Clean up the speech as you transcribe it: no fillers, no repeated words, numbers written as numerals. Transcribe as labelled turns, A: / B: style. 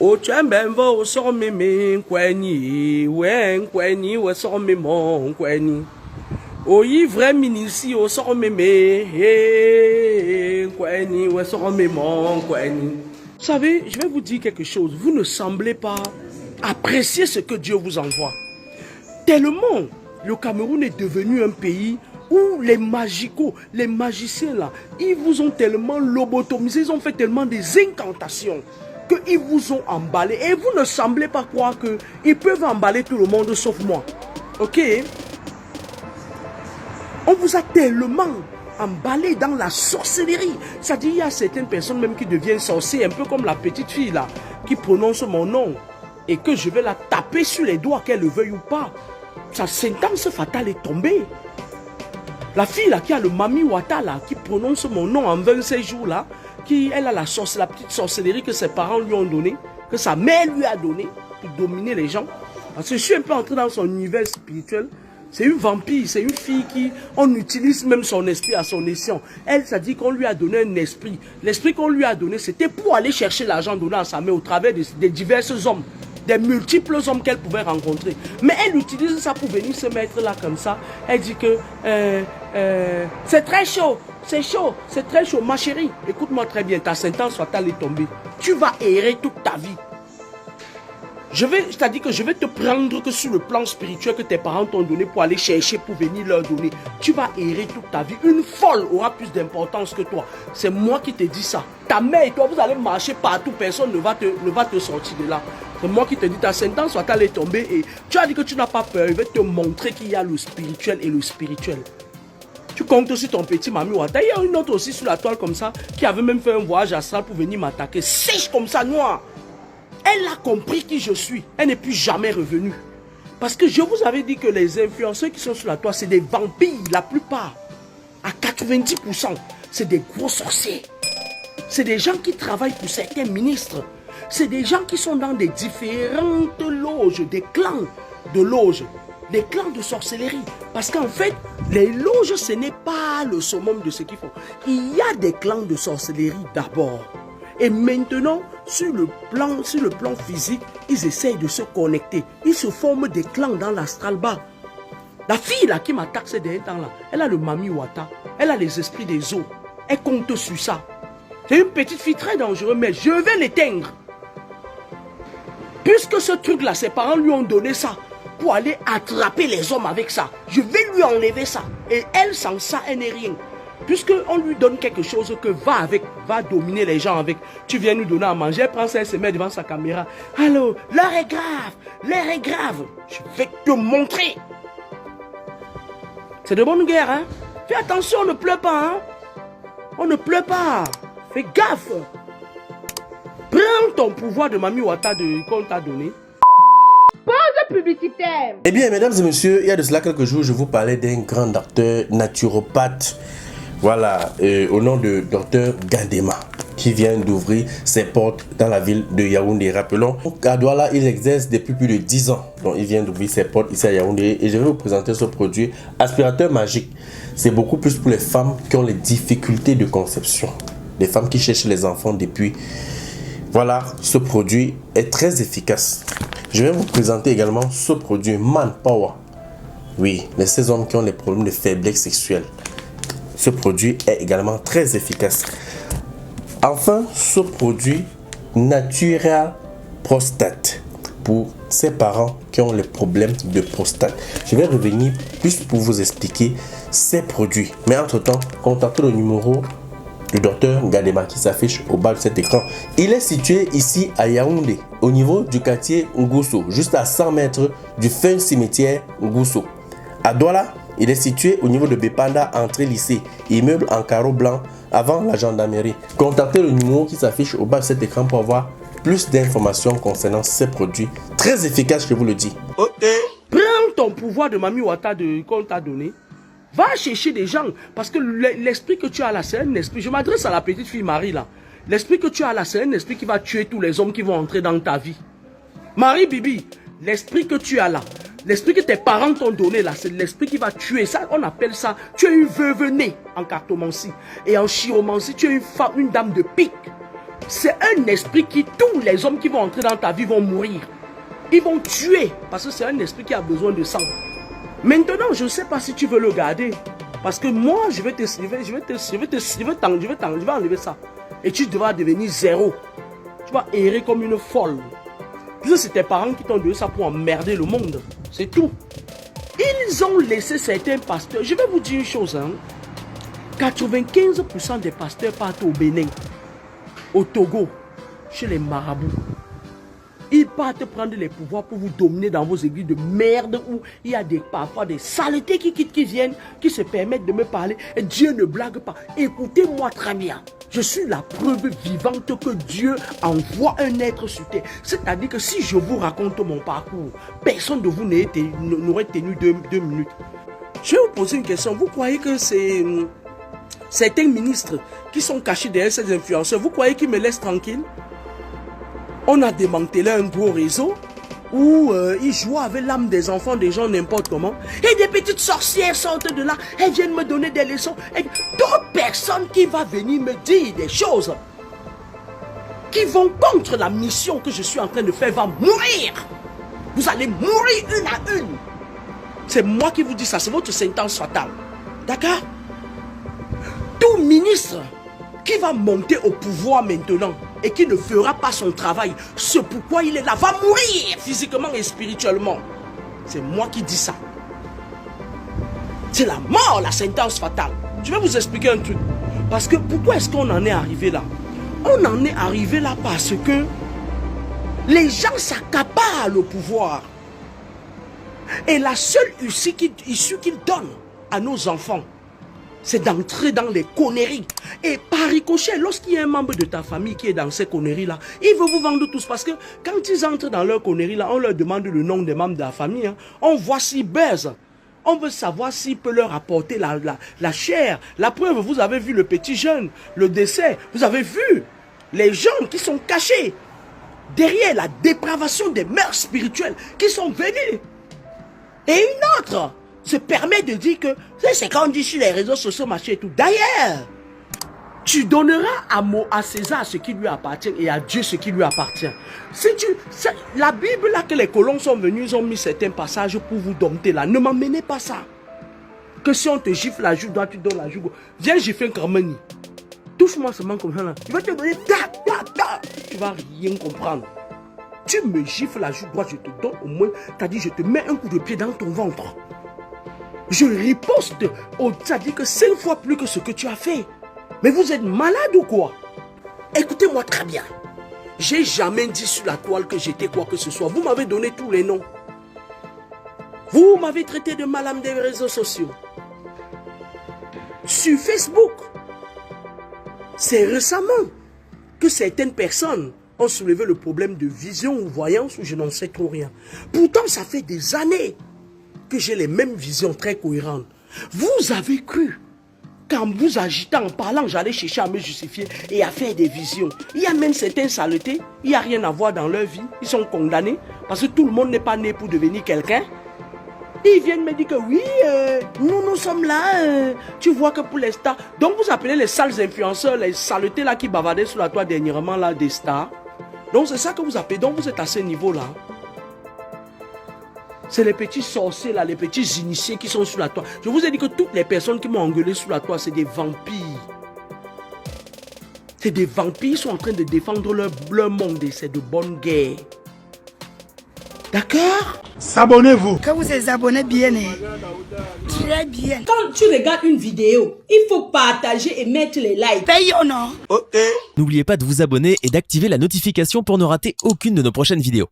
A: O chambembo o so meme kweni wen kweni o so memo kweni o ivre minisi o so meme kweni o so memo kweni. Vous savez, je vais vous dire quelque chose. Vous ne semblez pas apprécier ce que Dieu vous envoie. Tellement le Cameroun est devenu un pays où les magicos, les magiciens là, ils vous ont tellement lobotomisé, ils ont fait tellement des incantations qu'ils vous ont emballé. Et vous ne semblez pas croire qu'ils peuvent emballer tout le monde sauf moi. Ok? On vous a tellement emballé dans la sorcellerie. C'est-à-dire il y a certaines personnes même qui deviennent sorcières, un peu comme la petite fille là, qui prononce mon nom et que je vais la taper sur les doigts, qu'elle le veuille ou pas. Sa sentence fatale est tombée. La fille là qui a le Mami Wata là, qui prononce mon nom en 26 jours là, elle a la petite sorcellerie que ses parents lui ont donnée, que sa mère lui a donnée pour dominer les gens. Parce que je suis un peu entré dans son univers spirituel. C'est une vampire, c'est une fille qui, on utilise même son esprit à son escient. Elle, ça dit qu'on lui a donné un esprit. L'esprit qu'on lui a donné, c'était pour aller chercher l'argent donné à sa mère au travers des divers hommes, des multiples hommes qu'elle pouvait rencontrer. Mais elle utilise ça pour venir se mettre là comme ça. Elle dit que c'est très chaud, c'est chaud, c'est très chaud. Ma chérie, écoute-moi très bien, ta sentence fatale est tombée. Tu vas errer toute ta vie. C'est-à-dire que je vais te prendre que sur le plan spirituel que tes parents t'ont donné pour aller chercher, pour venir leur donner. Tu vas errer toute ta vie. Une folle aura plus d'importance que toi. C'est moi qui te dis ça. Ta mère et toi, vous allez marcher partout. Personne ne va te sortir de là. C'est moi qui te dis, ta sentence fatale est tombée et tu as dit que tu n'as pas peur. Je vais te montrer qu'il y a le spirituel et le spirituel. Tu comptes aussi ton petit Mami Wata. Il y a une autre aussi sur la toile comme ça qui avait même fait un voyage astral pour venir m'attaquer. Sèche comme ça, noire. Elle a compris qui je suis. Elle n'est plus jamais revenue. Parce que je vous avais dit que les influenceurs qui sont sur la toile, c'est des vampires, la plupart. À 90%, c'est des gros sorciers. C'est des gens qui travaillent pour certains ministres. C'est des gens qui sont dans des différentes loges, des clans de loges, des clans de sorcellerie. Parce qu'en fait, les loges, ce n'est pas le summum de ce qu'ils font. Il y a des clans de sorcellerie d'abord. Et maintenant, sur le plan physique, ils essayent de se connecter. Ils se forment des clans dans l'astral bas. La fille là qui m'attaque ces derniers temps là, elle a le Mami Wata. Elle a les esprits des eaux. Elle compte sur ça. C'est une petite fille très dangereuse, mais je vais l'éteindre. Puisque ce truc-là, ses parents lui ont donné ça pour aller attraper les hommes avec ça. Je vais lui enlever ça. Et elle, sans ça, elle n'est rien. Puisqu'on lui donne quelque chose que va dominer les gens avec. Tu viens nous donner à manger, elle prend ça, elle se met devant sa caméra. Allô, l'heure est grave. Je vais te montrer. C'est de bonne guerre, hein. Fais attention, on ne pleure pas, hein. On ne pleure pas. Fais gaffe. Prends ton pouvoir de Mami Wata qu'on t'a donné.
B: Pause publicitaire.
C: Eh bien, mesdames et messieurs, il y a de cela quelques jours, je vous parlais d'un grand docteur naturopathe. Voilà, au nom de docteur Gadema, qui vient d'ouvrir ses portes dans la ville de Yaoundé. Rappelons qu'à Douala, il exerce depuis plus de 10 ans. Donc, il vient d'ouvrir ses portes ici à Yaoundé. Et je vais vous présenter ce produit, aspirateur magique. C'est beaucoup plus pour les femmes qui ont les difficultés de conception. Les femmes qui cherchent les enfants depuis. Voilà, ce produit est très efficace. Je vais vous présenter également ce produit Manpower. Oui, ces hommes qui ont les problèmes de faiblesse sexuelle. Ce produit est également très efficace. Enfin, ce produit Natural Prostate pour ces parents qui ont les problèmes de prostate. Je vais revenir plus pour vous expliquer ces produits. Mais entre-temps, contactez le numéro du docteur Gadema qui s'affiche au bas de cet écran. Il est situé ici à Yaoundé, au niveau du quartier Ngousso, juste à 100 mètres du fin cimetière Ngousso. À Douala, il est situé au niveau de Bepanda, entrée lycée, immeuble en carreau blanc avant la gendarmerie. Contactez le numéro qui s'affiche au bas de cet écran pour avoir plus d'informations concernant ces produits. Très efficaces, je vous le dis.
A: Ok. Prends ton pouvoir de Mami Wata qu'on t'a donné. Va chercher des gens. Parce que l'esprit que tu as là, c'est un esprit. Je m'adresse à la petite fille Marie là. L'esprit que tu as là, c'est un esprit qui va tuer tous les hommes qui vont entrer dans ta vie. Marie Bibi, l'esprit que tu as là, l'esprit que tes parents t'ont donné là, c'est l'esprit qui va tuer. Ça, on appelle ça, tu es une veuve née en cartomancie. Et en chiromancie, tu es une dame de pique. C'est un esprit qui, tous les hommes qui vont entrer dans ta vie vont mourir. Ils vont tuer, parce que c'est un esprit qui a besoin de sang. Maintenant, je ne sais pas si tu veux le garder. Parce que moi, je vais enlever ça. Et tu devras devenir zéro. Tu vas errer comme une folle. Puisque c'est tes parents qui t'ont donné ça pour emmerder le monde. C'est tout. Ils ont laissé certains pasteurs. Je vais vous dire une chose. 95% des pasteurs partent au Bénin, au Togo, chez les marabouts. Ils partent prendre les pouvoirs pour vous dominer dans vos églises de merde où il y a parfois des saletés qui viennent, qui se permettent de me parler. Et Dieu ne blague pas. Écoutez-moi très bien. Je suis la preuve vivante que Dieu envoie un être sur terre. C'est-à-dire que si je vous raconte mon parcours, personne de vous n'aurait tenu deux minutes. Je vais vous poser une question. Vous croyez que c'est certains ministres qui sont cachés derrière ces influenceurs, vous croyez qu'ils me laissent tranquille? On a démantelé un gros réseau où ils jouent avec l'âme des enfants des gens n'importe comment. Et des petites sorcières sortent de là. Elles viennent me donner des leçons. D'autres personnes qui vont venir me dire des choses qui vont contre la mission que je suis en train de faire vont mourir. Vous allez mourir une à une. C'est moi qui vous dis ça. C'est votre sentence fatale. D'accord? Tout ministre qui va monter au pouvoir maintenant et qui ne fera pas son travail, ce pourquoi il est là, va mourir physiquement et spirituellement. C'est moi qui dis ça. C'est la mort, la sentence fatale. Je vais vous expliquer un truc. Parce que pourquoi est-ce qu'on en est arrivé là? On en est arrivé là parce que les gens s'accaparent le pouvoir. Et la seule issue qu'ils donnent à nos enfants, c'est d'entrer dans les conneries. Et par ricochet, lorsqu'il y a un membre de ta famille qui est dans ces conneries-là, il veut vous vendre tous. Parce que quand ils entrent dans leurs conneries-là, on leur demande le nom des membres de la famille. On voit s'ils baisent. On veut savoir s'il peut leur apporter la chair. La preuve, vous avez vu le petit jeune, le décès. Vous avez vu les gens qui sont cachés derrière la dépravation des mœurs spirituelles qui sont venus. Et une autre se permet de dire que c'est quand on dit sur les réseaux sociaux, machin et tout. D'ailleurs, tu donneras à César ce qui lui appartient et à Dieu ce qui lui appartient. La Bible là que les colons sont venus, ils ont mis certains passages pour vous dompter là. Ne m'emmenez pas ça. Que si on te gifle la joue droite, tu donnes la joue gauche. Viens gifler un Carmeni. Touche-moi seulement comme ça là. Il va te donner tu vas rien comprendre. Tu me gifles la joue droite, je te donne au moins, t'as dit je te mets un coup de pied dans ton ventre. Je riposte au dit que 5 fois plus que ce que tu as fait. Mais vous êtes malade ou quoi? Écoutez-moi très bien. J'ai jamais dit sur la toile que j'étais quoi que ce soit. Vous m'avez donné tous les noms. Vous m'avez traité de malade des réseaux sociaux. Sur Facebook. C'est récemment que certaines personnes ont soulevé le problème de vision ou voyance ou je n'en sais trop rien. Pourtant, ça fait des années que j'ai les mêmes visions très cohérentes. Vous avez cru qu'en vous agitant, en parlant, j'allais chercher à me justifier et à faire des visions. Il y a même certaines saletés, il n'y a rien à voir dans leur vie. Ils sont condamnés parce que tout le monde n'est pas né pour devenir quelqu'un. Ils viennent me dire que oui, nous sommes là, tu vois que pour les stars. Donc vous appelez les sales influenceurs, les saletés là qui bavardaient sur la toile dernièrement là des stars. Donc c'est ça que vous appelez, donc vous êtes à ce niveau là. C'est les petits sorciers là, les petits initiés qui sont sur la toile. Je vous ai dit que toutes les personnes qui m'ont engueulé sur la toile, c'est des vampires. C'est des vampires, ils sont en train de défendre leur monde et c'est de bonne guerre. D'accord?
D: S'abonnez-vous.
B: Que vous êtes abonnés bien, très bien.
E: Quand tu regardes une vidéo, il faut partager et mettre les likes.
B: Paye ou non?
D: Ok.
F: N'oubliez pas de vous abonner et d'activer la notification pour ne rater aucune de nos prochaines vidéos.